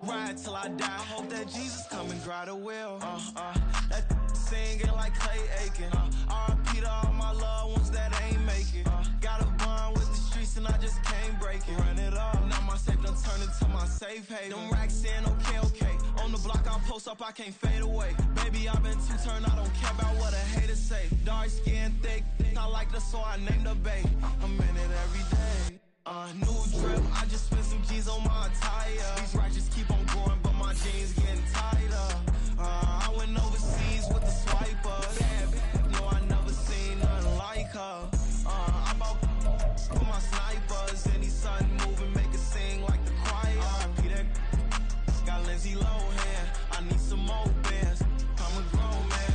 Ride till I die. I hope that Jesus come and grab the wheel. That singing like Clay Aiken. R.I.P. to all my loved ones that ain't make it. Got a bond with the streets and I just can't break it. Run it up. Now my safe done turned into my safe haven. Them racks in, okay. On the block I post up, I can't fade away. Baby, I've been too turned, I don't care about what a hater say. Dark skin, thick, I like the so I named the babe. I'm in it every day. New drip, I just spent some G's on my attire. These ratchets keep on growing, but my jeans getting tighter. I went overseas with the swiper. Bad, no, I never seen nothing like her. I bought for my snipers. Any sudden moving, make it sing like the choir. R.I.P. that got Lindsay Lohan. I need some more bands. I'm a grown man.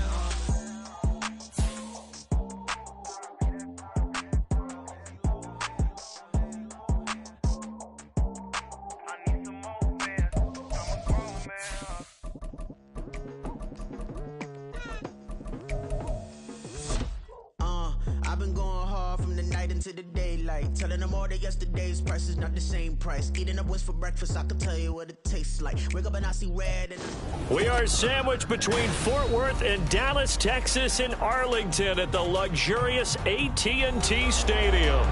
I've been going hard from the night into the daylight, telling them all that yesterday's price is not the same price. Eating up what's for breakfast, I can tell you what it tastes like. Wake up and I see red and we are sandwiched between Fort Worth and Dallas, Texas, and Arlington at the luxurious AT&T Stadium.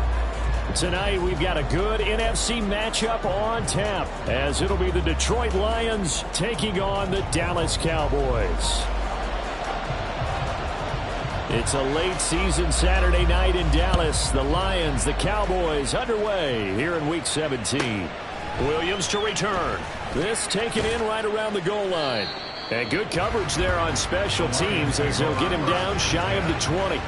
Tonight, we've got a good NFC matchup on tap, as it'll be the Detroit Lions taking on the Dallas Cowboys. It's a late season Saturday night in Dallas. The Lions, the Cowboys underway here in Week 17. Williams to return. This taken in right around the goal line. And good coverage there on special teams as they'll get him down shy of the 20.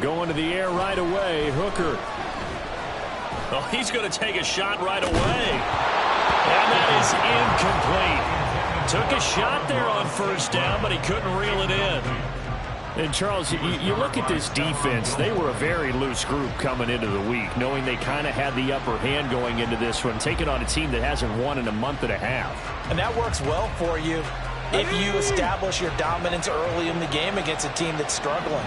Going to the air right away, Hooker. Oh, he's going to take a shot right away. And that is incomplete. Took a shot there on first down, but he couldn't reel it in. And, Charles, you look at this defense, they were a very loose group coming into the week, knowing they kind of had the upper hand going into this one, taking on a team that hasn't won in a month and a half. And that works well for you if you establish your dominance early in the game against a team that's struggling.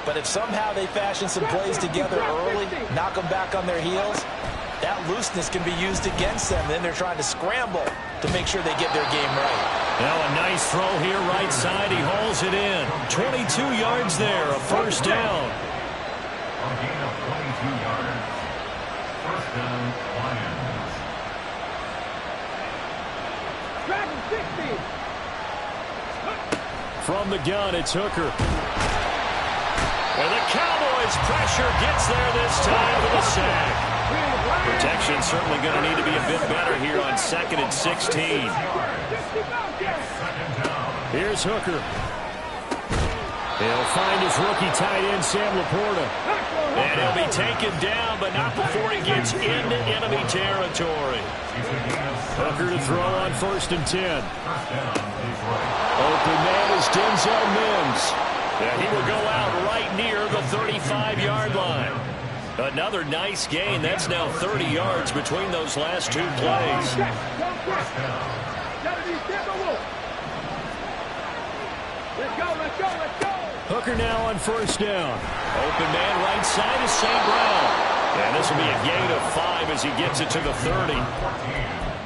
But if somehow they fashion some plays together early, knock them back on their heels, that looseness can be used against them. Then they're trying to scramble to make sure they get their game right. Now a nice throw here right side. He hauls it in. 22 yards there, a first down. A gain of 22 yards. First down, Lions. Dragon 60. From the gun, it's Hooker. And the Cowboys pressure gets there this time for the sack. Protection certainly going to need to be a bit better here on 2nd and 16. Here's Hooker. He'll find his rookie tight end, Sam Laporta. And he'll be taken down, but not before he gets into enemy territory. Hooker to throw on 1st and 10. Open man is Denzel Mims. And he will go out right near the 35-yard line. Another nice gain. That's now 30 yards between those last two plays. Hooker now on 1st down. Open man right side is St. Brown. And this will be a gain of 5 as he gets it to the 30.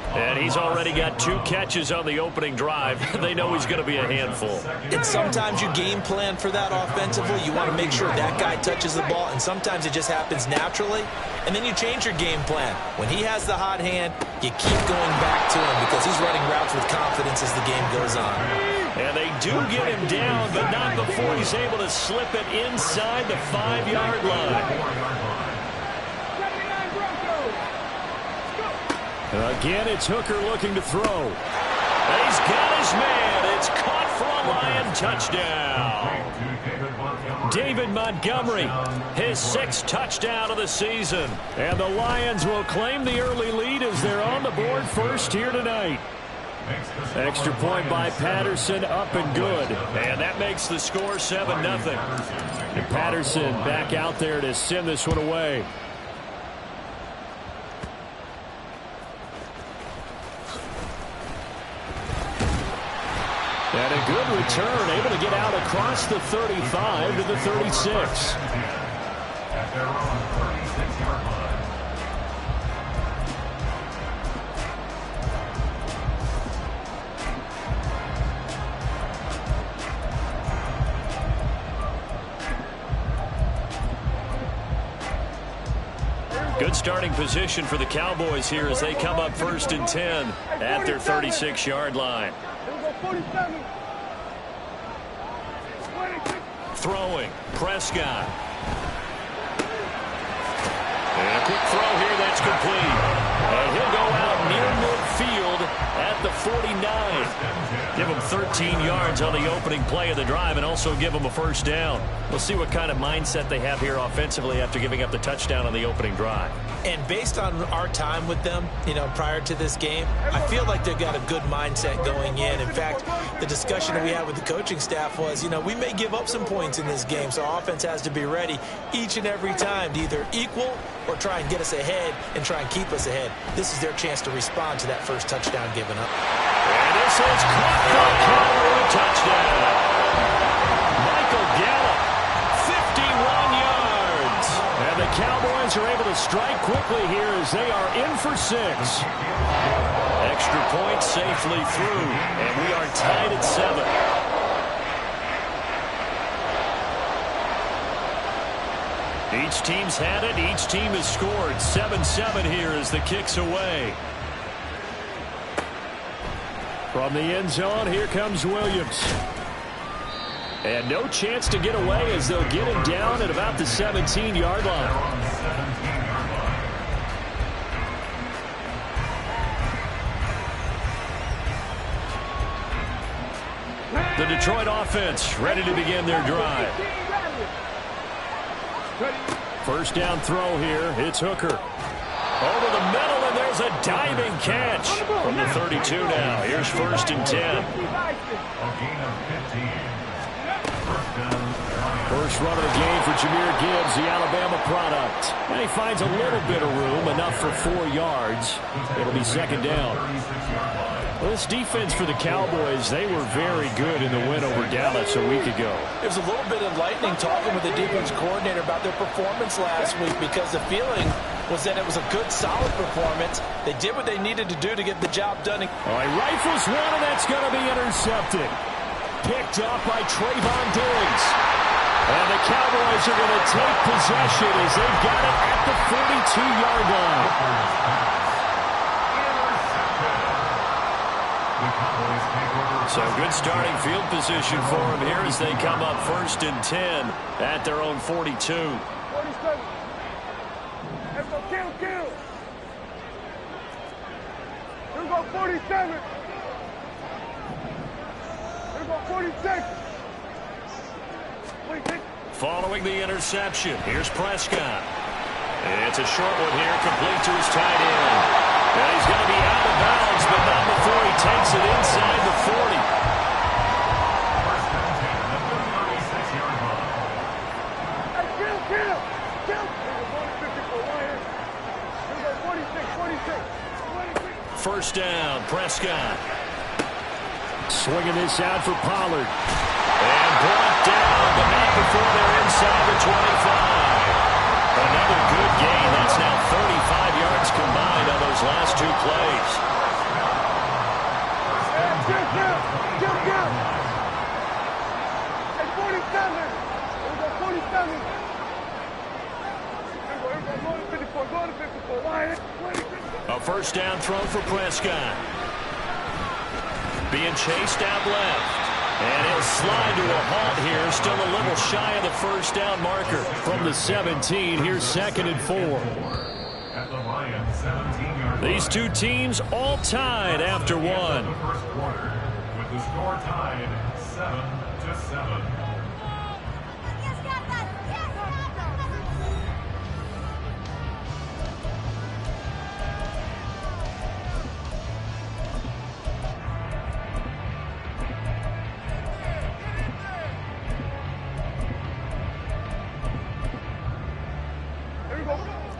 And he's already got 2 catches on the opening drive. They know he's going to be a handful. And sometimes you game plan for that offensively. You want to make sure that guy touches the ball, and sometimes it just happens naturally. And then you change your game plan. When he has the hot hand, you keep going back to him because he's running routes with confidence as the game goes on. And they do get him down, but not before he's able to slip it inside the 5-yard line. Again, it's Hooker looking to throw. He's got his man. It's caught for a Lion touchdown. David Montgomery, his 6th touchdown of the season. And the Lions will claim the early lead as they're on the board first here tonight. Extra point by Patterson, up and good. And that makes the score 7-0. And Patterson back out there to send this one away. And a good return, able to get out across the 35 to the 36. At their own 36-yard line. Good starting position for the Cowboys here as they come up 1st and 10 at their 36-yard line. Throwing, Prescott. And a quick throw here, that's complete. And he'll go out near midfield at the 49. Give him 13 yards on the opening play of the drive and also give him a first down. We'll see what kind of mindset they have here offensively after giving up the touchdown on the opening drive. And based on our time with them, prior to this game, I feel like they've got a good mindset going in. In fact, the discussion that we had with the coaching staff was, we may give up some points in this game, so our offense has to be ready each and every time to either equal or try and get us ahead and try and keep us ahead. This is their chance to respond to that first touchdown given up. And this is caught for a Cowboy touchdown. Michael Gallup, 51 yards. And the Cowboys are able to strike quickly here as they are in for 6. Extra point safely through, and we are tied at 7. Each team's had it. Each team has scored. 7-7 here as the kick's away. From the end zone, here comes Williams. And no chance to get away as they'll get him down at about the 17-yard line. The Detroit offense ready to begin their drive. First down throw here. It's Hooker. Over the middle, and there's a diving catch from the 32 now. Here's 1st and 10. First run of the game for Jahmyr Gibbs, the Alabama product. And he finds a little bit of room, enough for 4 yards. It'll be 2nd down. Well, this defense for the Cowboys, they were very good in the win over Dallas a week ago. It was a little bit enlightening talking with the defense coordinator about their performance last week because the feeling was that it was a good, solid performance. They did what they needed to do to get the job done. All right, rifles one, and that's going to be intercepted. Picked up by Trayvon Diggs. And the Cowboys are going to take possession as they've got it at the 42-yard line. So good starting field position for them here as they come up 1st and 10 at their own 42. 47. Let's go, kill. Here we go, 47. Here we go, 46. 46. Following the interception, here's Prescott. It's a short one here, complete to his tight end. And he's going to be out of bounds, but not before he takes it inside the 40. First down, Prescott. Swinging this out for Pollard. And brought down, but not before they're inside the 25. Another good gain. That's now 35 yards combined on those last 2 plays. A first down throw for Prescott. Being chased out left. And he'll slide to a halt here. Still a little shy of the first down marker from the 17. Here's 2nd and 4. At the Lions These two teams all tied after one. First quarter, with the score tied 7-7.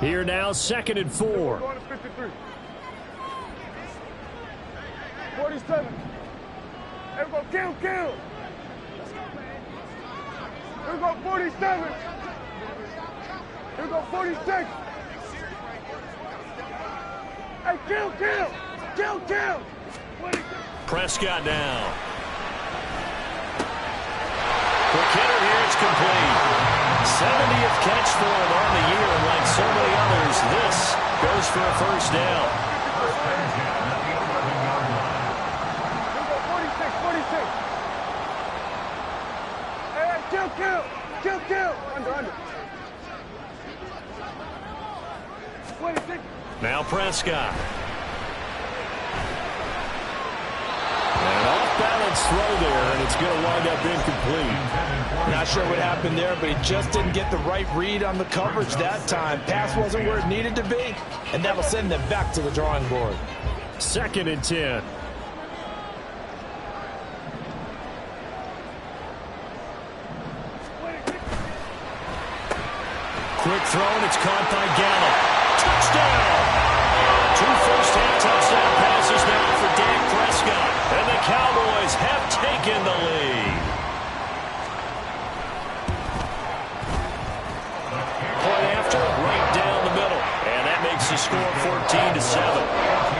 Here now, 2nd and 4. 47. Here we go, kill. Here we go, 47. Here we go, 46. Hey, kill. Prescott down. Quick hitter here, it's complete. 70th catch for him on the year, and like so many others, this goes for a first down. Here we go, 46. Hey, kill. Under. 26. Now Prescott. An off-balance throw there, and it's going to wind up incomplete. Not sure what happened there, but he just didn't get the right read on the coverage that time. Pass wasn't where it needed to be, and that'll send them back to the drawing board. 2nd and 10. Quick throw, and it's caught by Gallup. Touchdown! 2 first-half touchdown passes now for Dak Prescott, and the Cowboys have taken the lead. Point after, right down the middle, and that makes the score 14-7.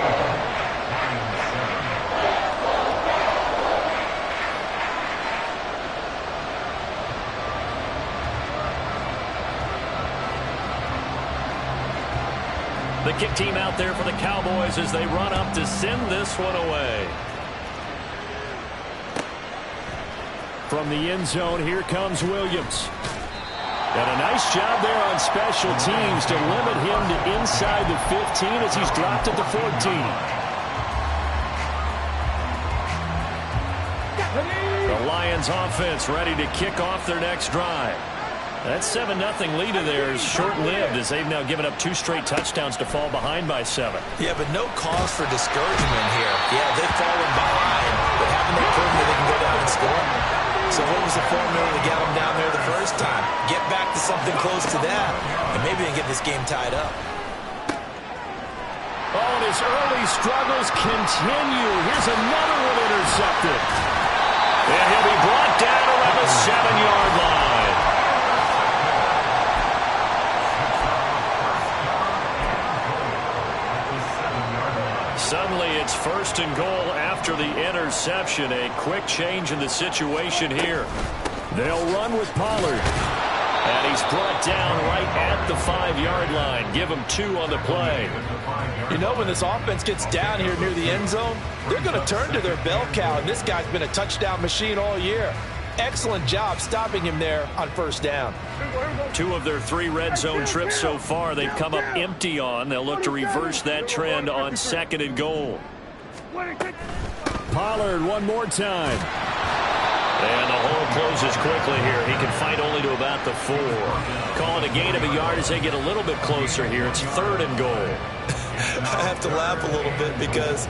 The kick team out there for the Cowboys as they run up to send this one away. From the end zone, here comes Williams. And a nice job there on special teams to limit him to inside the 15 as he's dropped it to 14. The Lions offense ready to kick off their next drive. That 7-0 lead of theirs short-lived as they've now given up 2 straight touchdowns to fall behind by 7. Yeah, but no cause for discouragement here. Yeah, they've fallen behind, but haven't they proven that they can go down and score? So what was the formula to get them down there the first time? Get back to something close to that, and maybe they can get this game tied up. Oh, and his early struggles continue. Here's another one intercepted. And he'll be brought down around the 7-yard line. Suddenly it's 1st and goal after the interception. A quick change in the situation here. They'll run with Pollard. And he's brought down right at the 5-yard line. Give him 2 on the play. You know, when this offense gets down here near the end zone, they're going to turn to their bell cow, and this guy's been a touchdown machine all year. Excellent job stopping him there on 1st down. 2 of their 3 red zone trips so far they've come up empty on. They'll look to reverse that trend on 2nd and goal. Pollard one more time. And the hole closes quickly here. He can fight only to about the 4. Calling a gain of a yard as they get a little bit closer here. It's 3rd and goal. I have to laugh a little bit because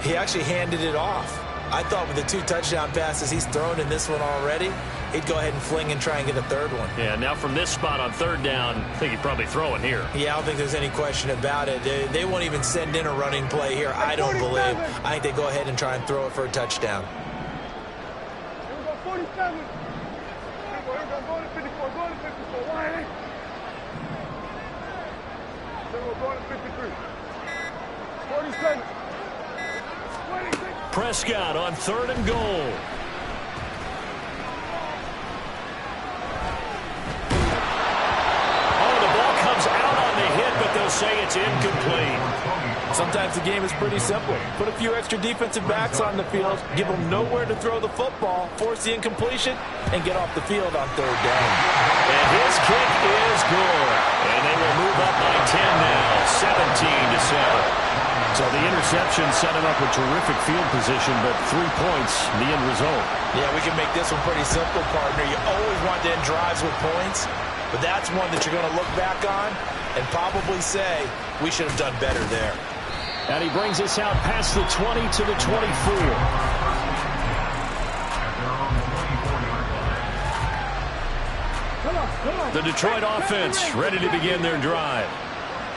he actually handed it off. I thought with the 2 touchdown passes he's thrown in this one already, he'd go ahead and fling and try and get a 3rd one. Yeah, now from this spot on 3rd down, I think he'd probably throw it here. Yeah, I don't think there's any question about it. They won't even send in a running play here, I don't believe. I think they go ahead and try and throw it for a touchdown. Here we go, 47. Here we go, go to 54, go to 54. Why? Here we go, go to 53. 47. 26. Prescott on 3rd and goal. Oh, the ball comes out on the hit, but they'll say it's incomplete. Sometimes the game is pretty simple. Put a few extra defensive backs on the field, give them nowhere to throw the football, force the incompletion, and get off the field on third down. And his kick is good. And they will move up by 10 now, 17-7. So the interception set him up with terrific field position, but 3 points, the end result. Yeah, we can make this one pretty simple, partner. You always want to end drives with points, but that's one that you're going to look back on and probably say, we should have done better there. And he brings us out past the 20 to the 24. The Detroit offense ready to begin their drive.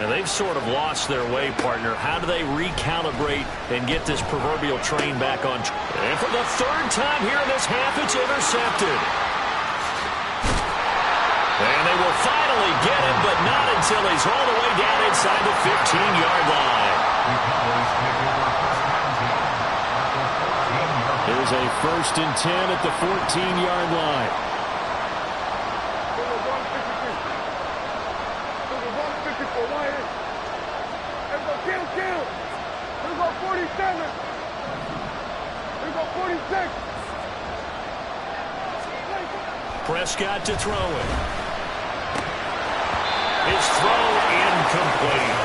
And they've sort of lost their way, partner. How do they recalibrate and get this proverbial train back on track? And for the third time here in this half, it's intercepted. And they will finally get him, but not until he's all the way down inside the 15-yard line. Here's a 1st and 10 at the 14-yard line. Here go 47. Here go 46. Prescott to throw it. His throw incomplete.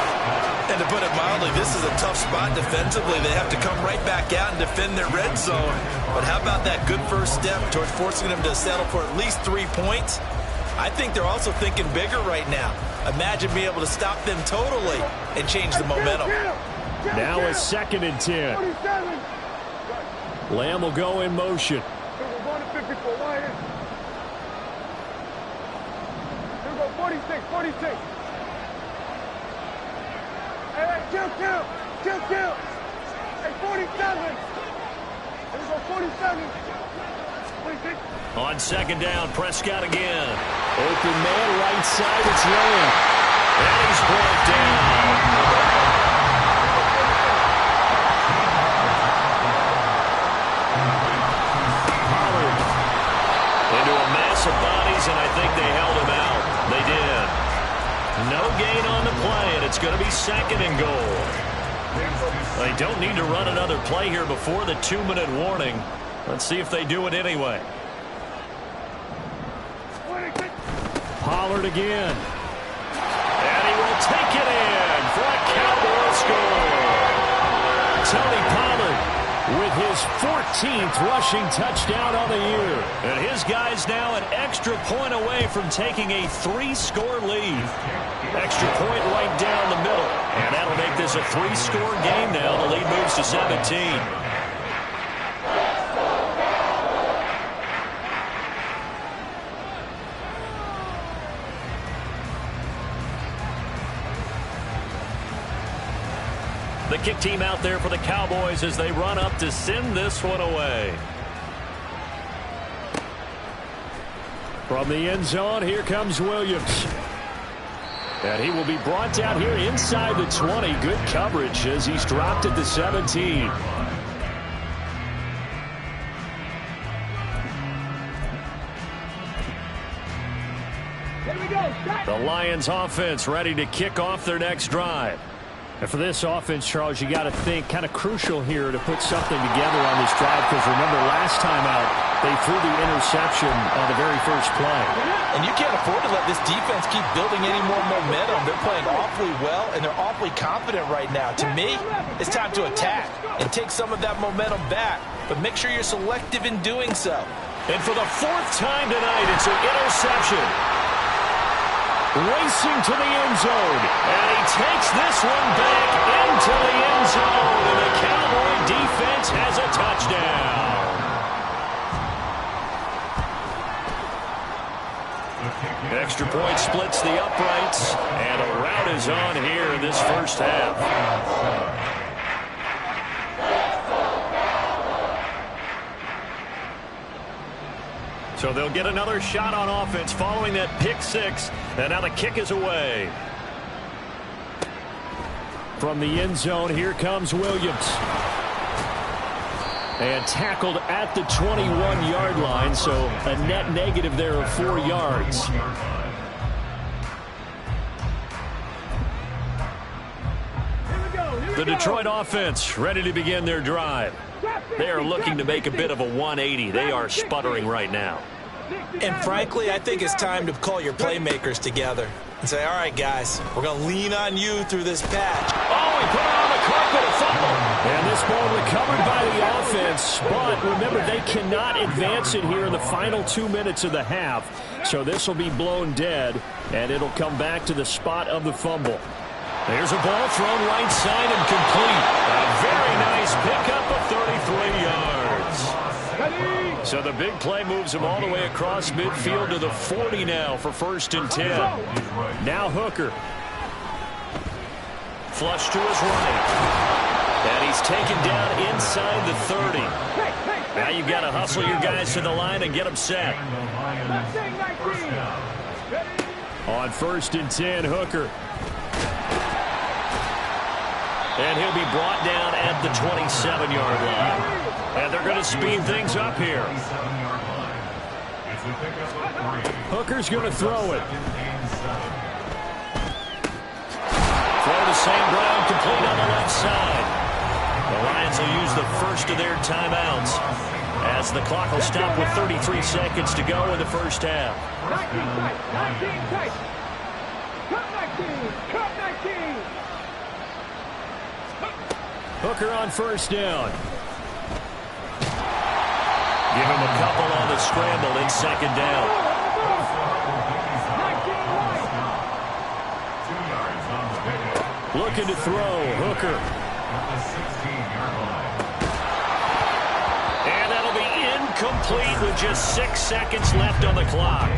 And to put it mildly, this is a tough spot defensively. They have to come right back out and defend their red zone. But how about that good first step towards forcing them to settle for at least 3 points? I think they're also thinking bigger right now. Imagine being able to stop them totally and change the momentum. Now a 2nd and 10. Lamb will go in motion. Here go 46, 46. Hey, kill. Hey, 47. Here go 47. 26. On 2nd down, Prescott again. Open man, right side, it's Lamb. And he's brought down. Into a mass of bodies, and I think they held him out. They did. No gain on the play, and it's going to be 2nd and goal. They don't need to run another play here before the 2-minute warning. Let's see if they do it anyway. Pollard again. And he will take it in for a Cowboy score. Tony Pollard with his 14th rushing touchdown on the year. And his guys now an extra point away from taking a 3-score lead. Extra point right down the middle. And that'll make this a 3-score game now. The lead moves to 17. The kick team out there for the Cowboys as they run up to send this one away. From the end zone, here comes Williams. And he will be brought down here inside the 20. Good coverage as he's dropped at the 17. The Lions offense ready to kick off their next drive. And for this offense, Charles, you got to think kind of crucial here to put something together on this drive, because remember last time out they threw the interception on the very first play. And you can't afford to let this defense keep building any more momentum. They're playing awfully well, and they're awfully confident right now. To me, it's time to attack and take some of that momentum back, but make sure you're selective in doing so. And for the 4th time tonight, it's an interception. Racing to the end zone, and he takes this one back into the end zone, and the Cowboy defense has a touchdown. Extra point splits the uprights, and a rout is on here in this first half. So they'll get another shot on offense following that pick 6. And now the kick is away. From the end zone, here comes Williams. And tackled at the 21-yard line, so a net negative there of 4 yards. Here we go. The Detroit offense ready to begin their drive. They are looking to make a bit of a 180. They are sputtering right now. And frankly, I think it's time to call your playmakers together and say, all right, guys, we're going to lean on you through this patch. Oh, he put it on the carpet, a fumble. And this ball recovered by the offense. But remember, they cannot advance it here in the final 2 minutes of the half. So this will be blown dead, and it'll come back to the spot of the fumble. There's a ball thrown right side and complete. A very nice pickup of 33 yards. So the big play moves him all the way across midfield to the 40 now for 1st and 10. Now Hooker. Flush to his right. And he's taken down inside the 30. Now you've got to hustle your guys to the line and get them set. On 1st and 10, Hooker. And he'll be brought down at the 27-yard line. And they're going to speed things up here. Hooker's going to throw it. Throw to St. Brown, complete on the left side. The Lions will use the first of their timeouts as the clock will stop with 33 seconds to go in the first half. Hooker on 1st down. Give him a couple on the scramble in 2nd down. Looking to throw, Hooker. And that'll be incomplete with just 6 seconds left on the clock.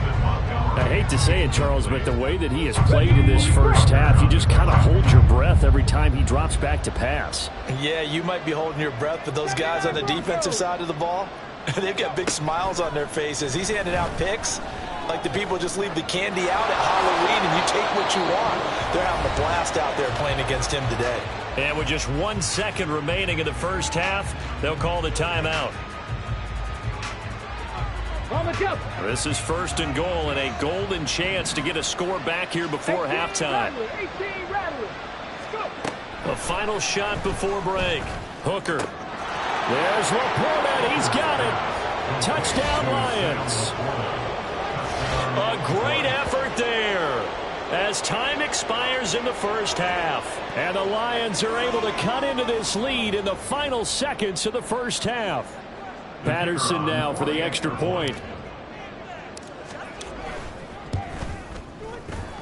I hate to say it, Charles, but the way that he has played in this first half, you just kind of hold your breath every time he drops back to pass. Yeah, you might be holding your breath, but those guys on the defensive side of the ball, they've got big smiles on their faces. He's handing out picks like the people just leave the candy out at Halloween and you take what you want. They're having a blast out there playing against him today. And with just 1 second remaining in the first half, they'll call the timeout. This is 1st and goal and a golden chance to get a score back here before halftime. A final shot before break. Hooker. There's Laporta. He's got it. Touchdown, Lions. A great effort there as time expires in the first half. And the Lions are able to cut into this lead in the final seconds of the first half. Patterson now for the extra point.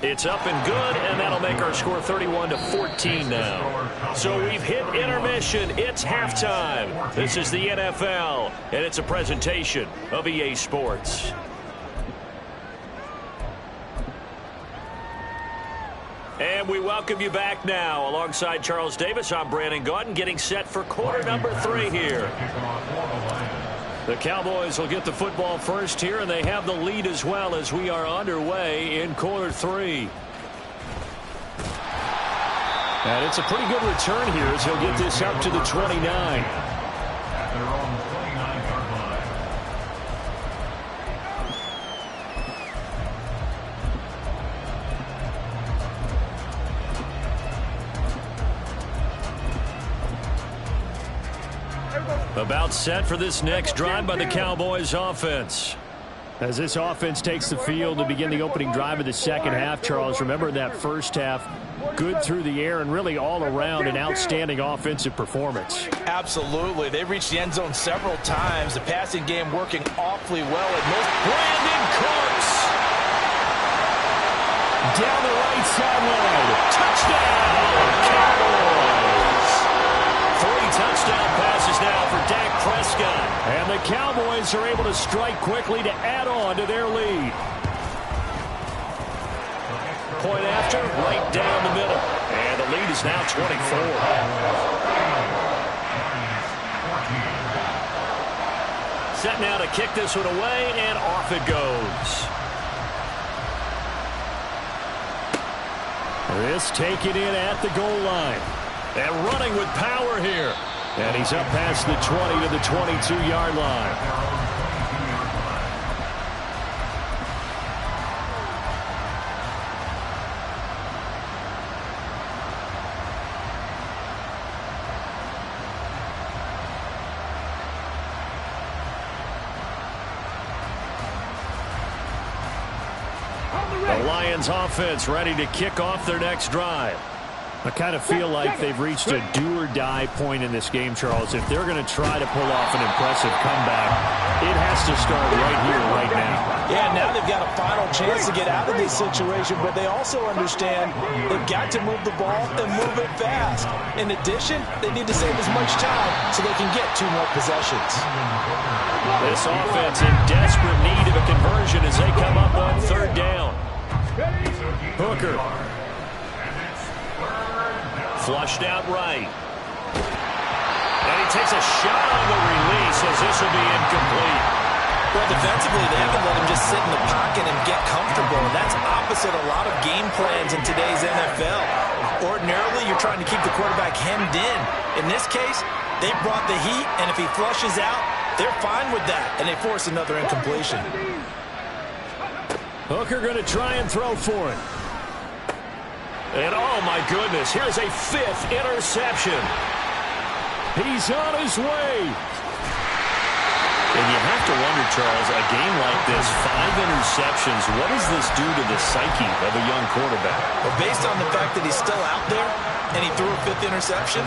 It's up and good, and that'll make our score 31-14 now. So we've hit intermission. It's halftime. This is the NFL, and it's a presentation of EA Sports. And we welcome you back now. Alongside Charles Davis, I'm Brandon Gaudin, getting set for quarter number 3 here. The Cowboys will get the football first here, and they have the lead as well as we are underway in quarter 3. And it's a pretty good return here as he'll get this up to the 29. About set for this next drive by the Cowboys offense. As this offense takes the field to begin the opening drive of the second half, Charles, remember that first half, good through the air and really all around an outstanding offensive performance. Absolutely. They reached the end zone several times. The passing game working awfully well at most. Brandon Cooks down the right sideline. Touchdown, Cowboys. 3 touchdown passes now for Dak Prescott. And the Cowboys are able to strike quickly to add on to their lead. Point after, right down the middle. And the lead is now 24. Set now to kick this one away, and off it goes. This taken in at the goal line. And running with power here. And he's up past the 20 to the 22-yard line. The Lions offense ready to kick off their next drive. I kind of feel like they've reached a do-or-die point in this game, Charles. If they're going to try to pull off an impressive comeback, it has to start right here, right now. Yeah, now they've got a final chance to get out of this situation, but they also understand they've got to move the ball and move it fast. In addition, they need to save as much time so they can get 2 more possessions. This offense in desperate need of a conversion as they come up on 3rd down. Hooker. Flushed out right. And he takes a shot on the release as this will be incomplete. Well, defensively, they haven't let him just sit in the pocket and get comfortable. And that's opposite a lot of game plans in today's NFL. Ordinarily, you're trying to keep the quarterback hemmed in. In this case, they brought the heat, and if he flushes out, they're fine with that, and they force another incompletion. Hooker going to try and throw for it. And, oh, my goodness, here's a 5th interception. He's on his way. And you have to wonder, Charles, a game like this, 5 interceptions, what does this do to the psyche of a young quarterback? Well, based on the fact that he's still out there and he threw a 5th interception,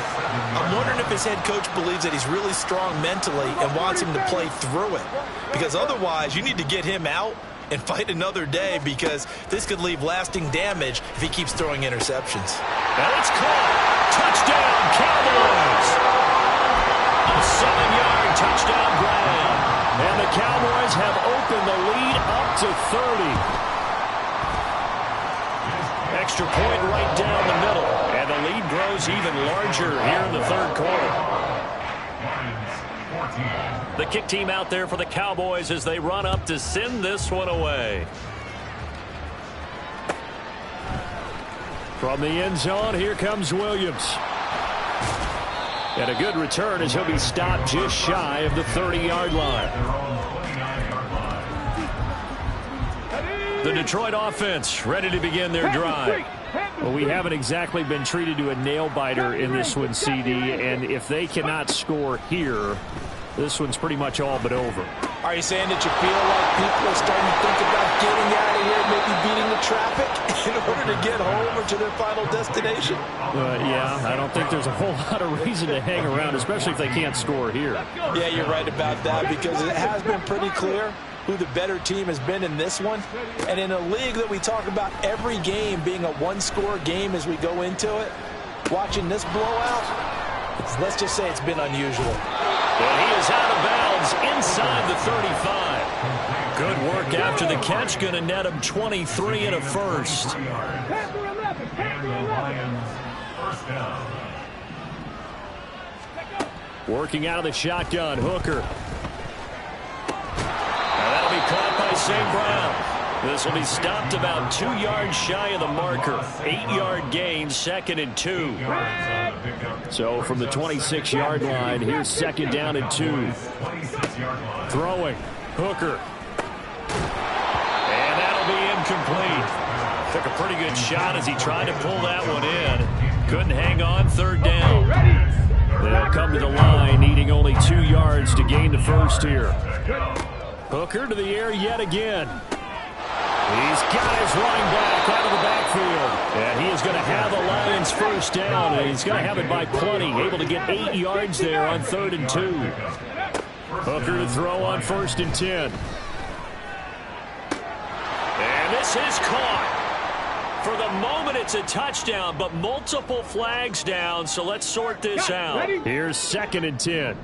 I'm wondering if his head coach believes that he's really strong mentally and wants him to play through it. Because otherwise, you need to get him out and fight another day, because this could leave lasting damage if he keeps throwing interceptions. And it's caught. Touchdown, Cowboys. A 7-yard touchdown grab. And the Cowboys have opened the lead up to 30. Extra point right down the middle. And the lead grows even larger here in the 3rd quarter. The kick team out there for the Cowboys as they run up to send this one away. From the end zone, here comes Williams. And a good return as he'll be stopped just shy of the 30-yard line. The Detroit offense ready to begin their drive. Well, we haven't exactly been treated to a nail-biter in this one, CD, and if they cannot score here, this one's pretty much all but over. Are you saying that you feel like people are starting to think about getting out of here, maybe beating the traffic in order to get home or to their final destination? Yeah, I don't think there's a whole lot of reason to hang around, especially if they can't score here. Yeah, you're right about that, because it has been pretty clear who the better team has been in this one. And in a league that we talk about every game being a 1-score game as we go into it, watching this blowout, let's just say it's been unusual. And he is out of bounds inside the 35. Good work after the catch. Going to net him 23 and a first. And the Lions, 1st down. Working out of the shotgun, Hooker. And that'll be caught by St. Brown. This will be stopped about 2 yards shy of the marker. 8-yard gain, 2nd and 2. So from the 26-yard line, here's 2nd down and 2. Throwing, Hooker. And that'll be incomplete. Took a pretty good shot as he tried to pull that one in. Couldn't hang on, 3rd down. They'll come to the line, needing only 2 yards to gain the first here. Hooker to the air yet again. He's got his running back out of the backfield. And he is going to have the Lions 1st down. And he's going to have it by plenty. Able to get 8 yards there on 3rd and 2. Hooker to throw on 1st and 10. And this is caught. For the moment, it's a touchdown, but multiple flags down. So let's sort this out. Here's 2nd and 10.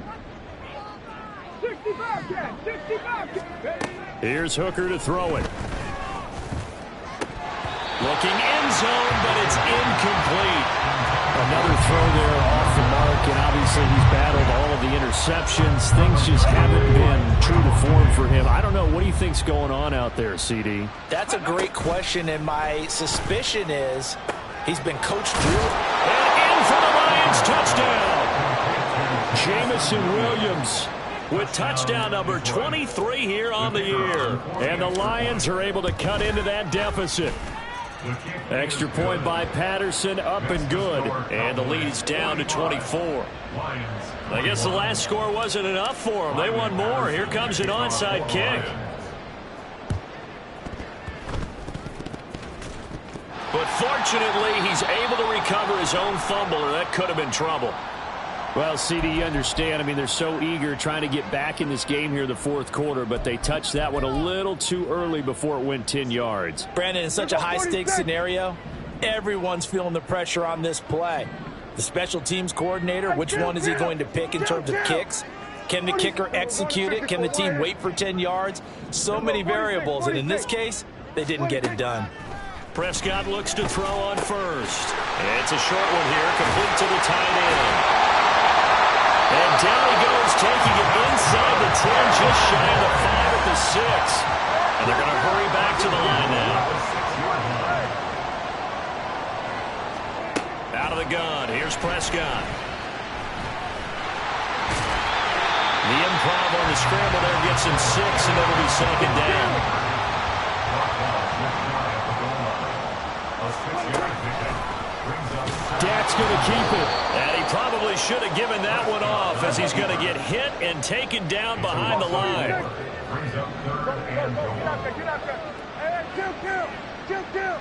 Here's Hooker to throw it. Looking end zone, but it's incomplete. Another throw there off the mark, and obviously he's battled all of the interceptions. Things just haven't been true to form for him. I don't know. What do you think's going on out there, CD? That's a great question, and my suspicion is he's been coached through it. And in for the Lions touchdown. Jamison Williams with touchdown number 23 here on the year. And the Lions are able to cut into that deficit. Extra point by Patterson, up and good. And the lead's down to 24. I guess the last score wasn't enough for them. They want more. Here comes an onside kick. Fortunately, he's able to recover his own fumble, or that could have been trouble. Well, CD, you understand. I mean, they're so eager trying to get back in this game here in the fourth quarter, but they touched that one a little too early before it went 10 yards. Brandon, in such a high-stakes scenario, everyone's feeling the pressure on this play. The special teams coordinator, which one is he going to pick in terms of kicks? Can the kicker execute it? Can the team wait for 10 yards? So many variables, and in this case, they didn't get it done. Prescott looks to throw on first. It's a short one here, complete to the tight end. And down he goes, taking it inside the 10, just shy of the 5 at the 6. And they're going to hurry back to the line now. Out of the gun, here's Prescott. The improv on the scramble there gets him 6, and it'll be second down. Dak's going to keep it. And he probably should have given that one off, as he's going to get hit and taken down behind the line. Get out there. Hey, kill.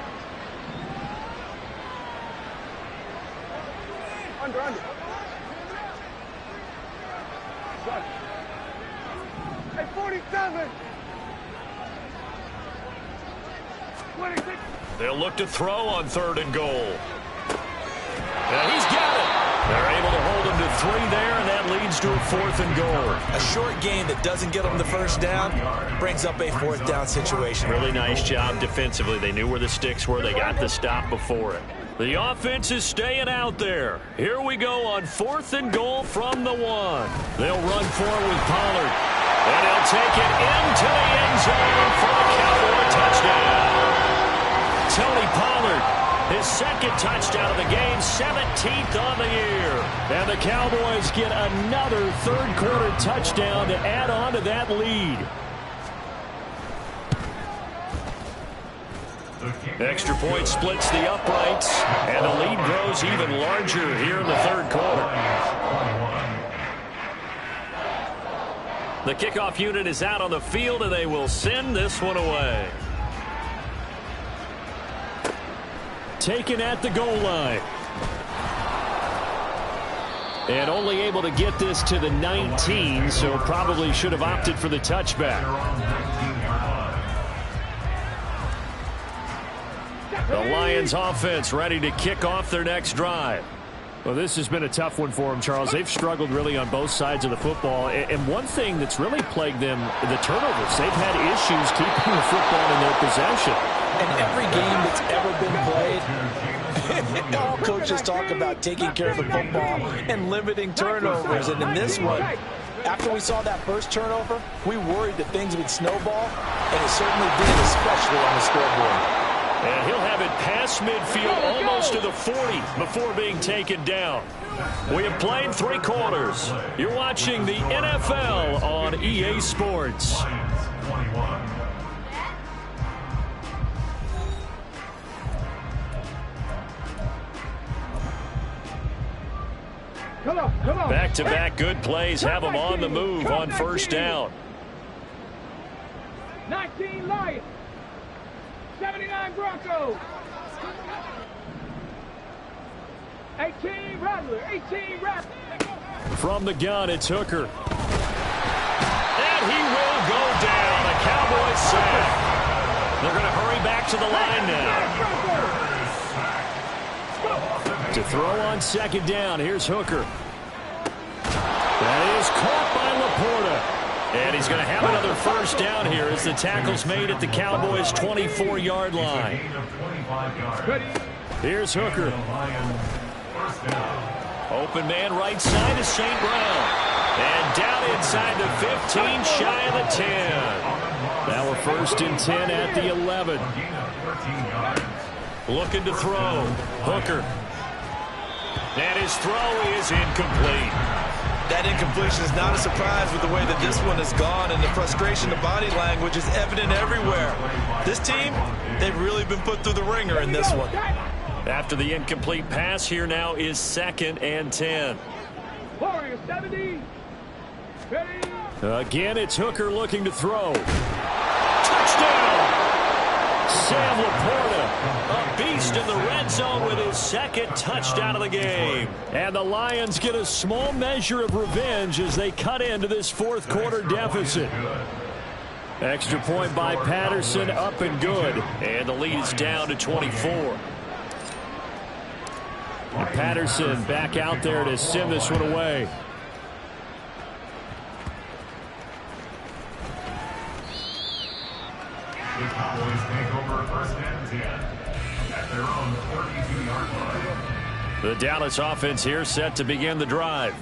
Under. Hey, 47. 26. They'll look to throw on 3rd and goal. And he's got it. They're able to hold him to 3 there, and that leads to a 4th and goal. A short gain that doesn't get them the first down brings up a 4th down situation. Really nice job defensively. They knew where the sticks were. They got the stop before it. The offense is staying out there. Here we go on 4th and goal from the 1. They'll run forward with Pollard. And he'll take it into the end zone for the Cowboy touchdown. Tony Pollard, his 2nd touchdown of the game, 17th on the year. And the Cowboys get another 3rd quarter touchdown to add on to that lead. Extra point splits the uprights, and the lead grows even larger here in the 3rd quarter. The kickoff unit is out on the field, and they will send this one away. Taken at the goal line. And only able to get this to the 19, so probably should have opted for the touchback. The Lions offense ready to kick off their next drive. Well, this has been a tough one for them, Charles. They've struggled really on both sides of the football. And one thing that's really plagued them, the turnovers. They've had issues keeping the football in their possession. And every game that's ever been played, all coaches talk about taking care of the football and limiting turnovers. And in this one, after we saw that first turnover, we worried that things would snowball, and it certainly did, especially on the scoreboard. And he'll have it past midfield, almost to the 40, before being taken down. We have played 3 quarters. You're watching the NFL on EA Sports. Come on. Back-to-back good plays have them on the move on 1st down. 19 Lions. 79 Broncos. 18 Rattler. From the gun, it's Hooker. And he will go down. A Cowboys sack. They're going to hurry back to the line now. To throw on 2nd down, here's Hooker. That is caught by Laporta. And he's going to have another 1st down here as the tackle's made at the Cowboys' 24-yard line. Here's Hooker. Open man right side is St. Brown. And down inside the 15, shy of the 10. Now we're 1st and 10 at the 11. Looking to throw. Hooker. And his throw is incomplete. That incompletion is not a surprise with the way that this one has gone, and the frustration, the body language is evident everywhere. This team, they've really been put through the ringer in this one. After the incomplete pass, here now is 2nd and 10. Warriors 70. Ready. Again, it's Hooker looking to throw. Touchdown! Sam Laporta A beast in the red zone with his second touchdown of the game. And the Lions get a small measure of revenge as they cut into this fourth quarter deficit. Extra point by Patterson, up and good. And the lead is down to 24. And Patterson back out there to send this one away. The Cowboys take over first and 10 at their own 32-yard line. The Dallas offense here set to begin the drive.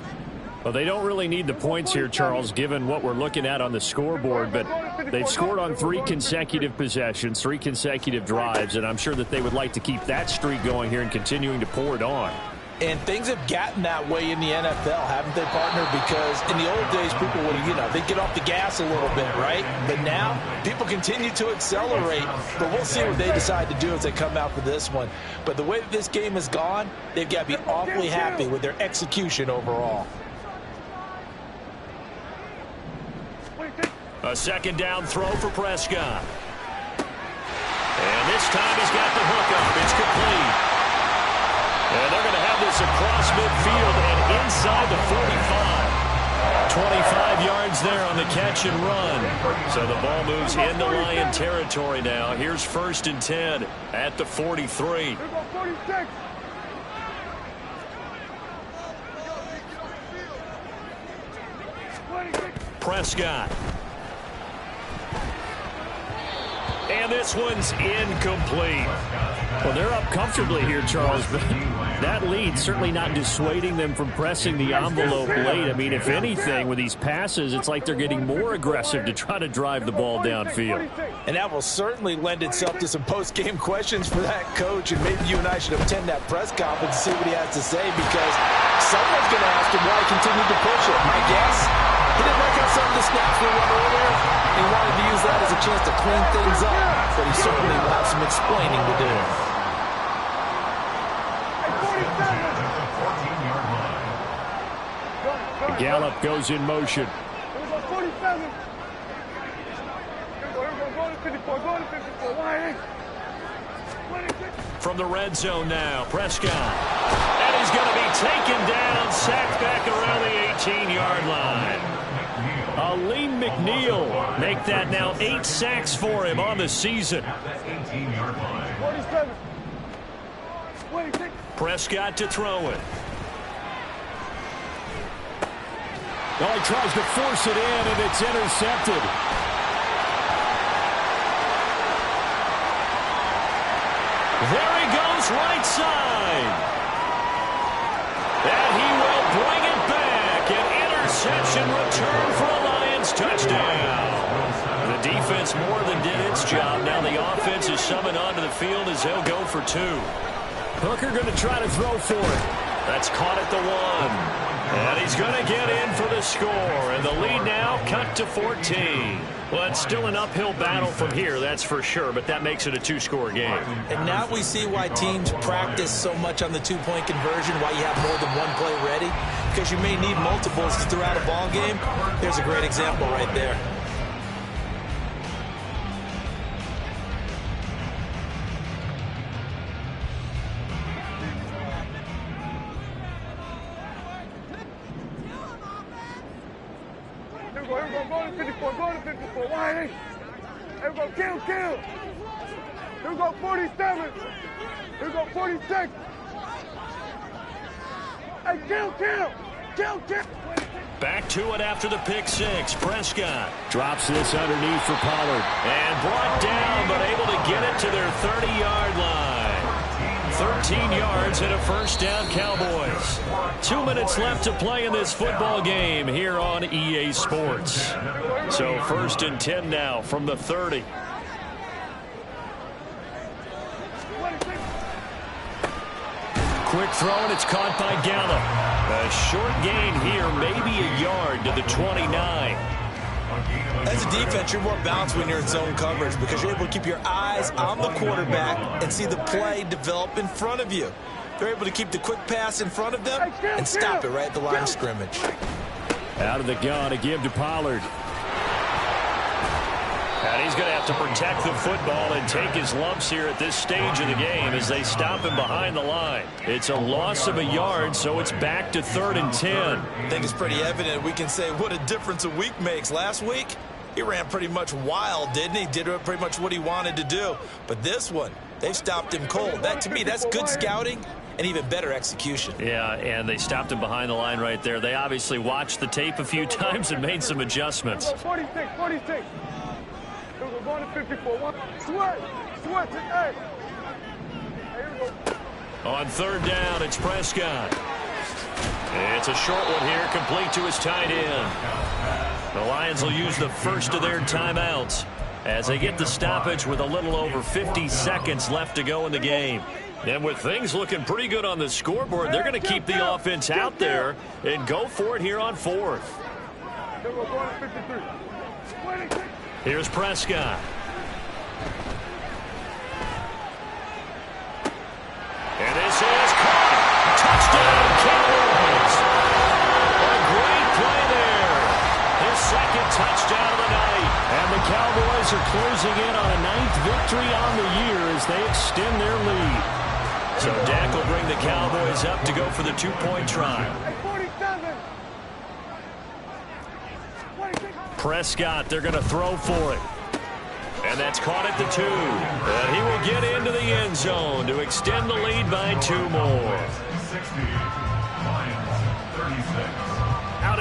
Well, they don't really need the points here, Charles, given what we're looking at on the scoreboard, but they've scored on 3 consecutive possessions, 3 consecutive drives, and I'm sure that they would like to keep that streak going here and continuing to pour it on. And things have gotten that way in the NFL, haven't they, partner? Because in the old days, people would, they'd get off the gas a little bit, right? But now, people continue to accelerate. But we'll see what they decide to do as they come out for this one. But the way that this game has gone, they've got to be awfully happy with their execution overall. A second down throw for Prescott. And this time he's got the hook up. It's complete. And they're going to have this across midfield and inside the 45. 25 yards there on the catch and run. So the ball moves into Lion territory now. Here's first and 10 at the 43. Prescott. And this one's incomplete. Well, they're up comfortably here, Charles, but that lead certainly not dissuading them from pressing the envelope late. I mean, if anything, with these passes, it's like they're getting more aggressive to try to drive the ball downfield. And that will certainly lend itself to some post-game questions for that coach, and maybe you and I should attend that press conference and see what he has to say, because someone's going to ask him why he continued to push it. My guess, he didn't like how some of the snaps were run earlier. He wanted to use that as a chance to clean things up, but he certainly will have some explaining to do. Gallup goes in motion. From the red zone now, Prescott. And he's going to be taken down, sacked back around the 18-yard line. Aleem McNeil make that now 8 sacks for him on the season. Prescott to throw it. Oh, he tries to force it in, and it's intercepted. There he goes, right side. And he will bring it back. An interception return for a Lions touchdown. The defense more than did its job. Now the offense is summoned onto the field as they'll go for 2. Hooker going to try to throw for it. That's caught at the 1. And he's going to get in for the score. And the lead now cut to 14. Well, it's still an uphill battle from here, that's for sure, but that makes it a 2-score game. And now we see why teams practice so much on the 2-point conversion, why you have more than one play ready, because you may need multiples throughout a ball game. There's a great example right there. Everybody, kill. Here we go, 47. Here we go, 46. Hey, kill. Back to it after the pick 6. Prescott drops this underneath for Pollard. And brought down, but able to get it to their 30-yard line. 13 yards and a first down, Cowboys. 2 minutes left to play in this football game here on EA Sports. So first and 10 now from the 30. Quick throw, and it's caught by Gallup. A short gain here, maybe a yard to the 29. As a defense, you're more balanced when you're in zone coverage because you're able to keep your eyes on the quarterback and see the play develop in front of you. They're able to keep the quick pass in front of them and stop it right at the line of scrimmage. Out of the gun, a give to Pollard. And he's going to have to protect the football and take his lumps here at this stage of the game as they stop him behind the line. It's a loss of a yard, so it's back to 3rd and 10. I think it's pretty evident we can say what a difference a week makes. Last week, he ran pretty much wild, didn't he? Did pretty much what he wanted to do. But this one, they've stopped him cold. That, to me, that's good scouting and even better execution. Yeah, and they stopped him behind the line right there. They obviously watched the tape a few times and made some adjustments. 46, 46. We're going to 54. Sweat, hey. Here we go. On 3rd down, it's Prescott. It's a short one here, complete to his tight end. The Lions will use the first of their timeouts as they get the stoppage with a little over 50 seconds left to go in the game. And with things looking pretty good on the scoreboard, they're going to keep the offense out there and go for it here on 4th. Then we're going to 53. Here's Prescott. And this is caught. Touchdown, Cowboys. A great play there. His 2nd touchdown of the night. And the Cowboys are closing in on a 9th victory on the year as they extend their lead. So Dak will bring the Cowboys up to go for the 2-point try. Prescott, they're going to throw for it. And that's caught at the 2. And he will get into the end zone to extend the lead by 2 more. 60, Lions 36.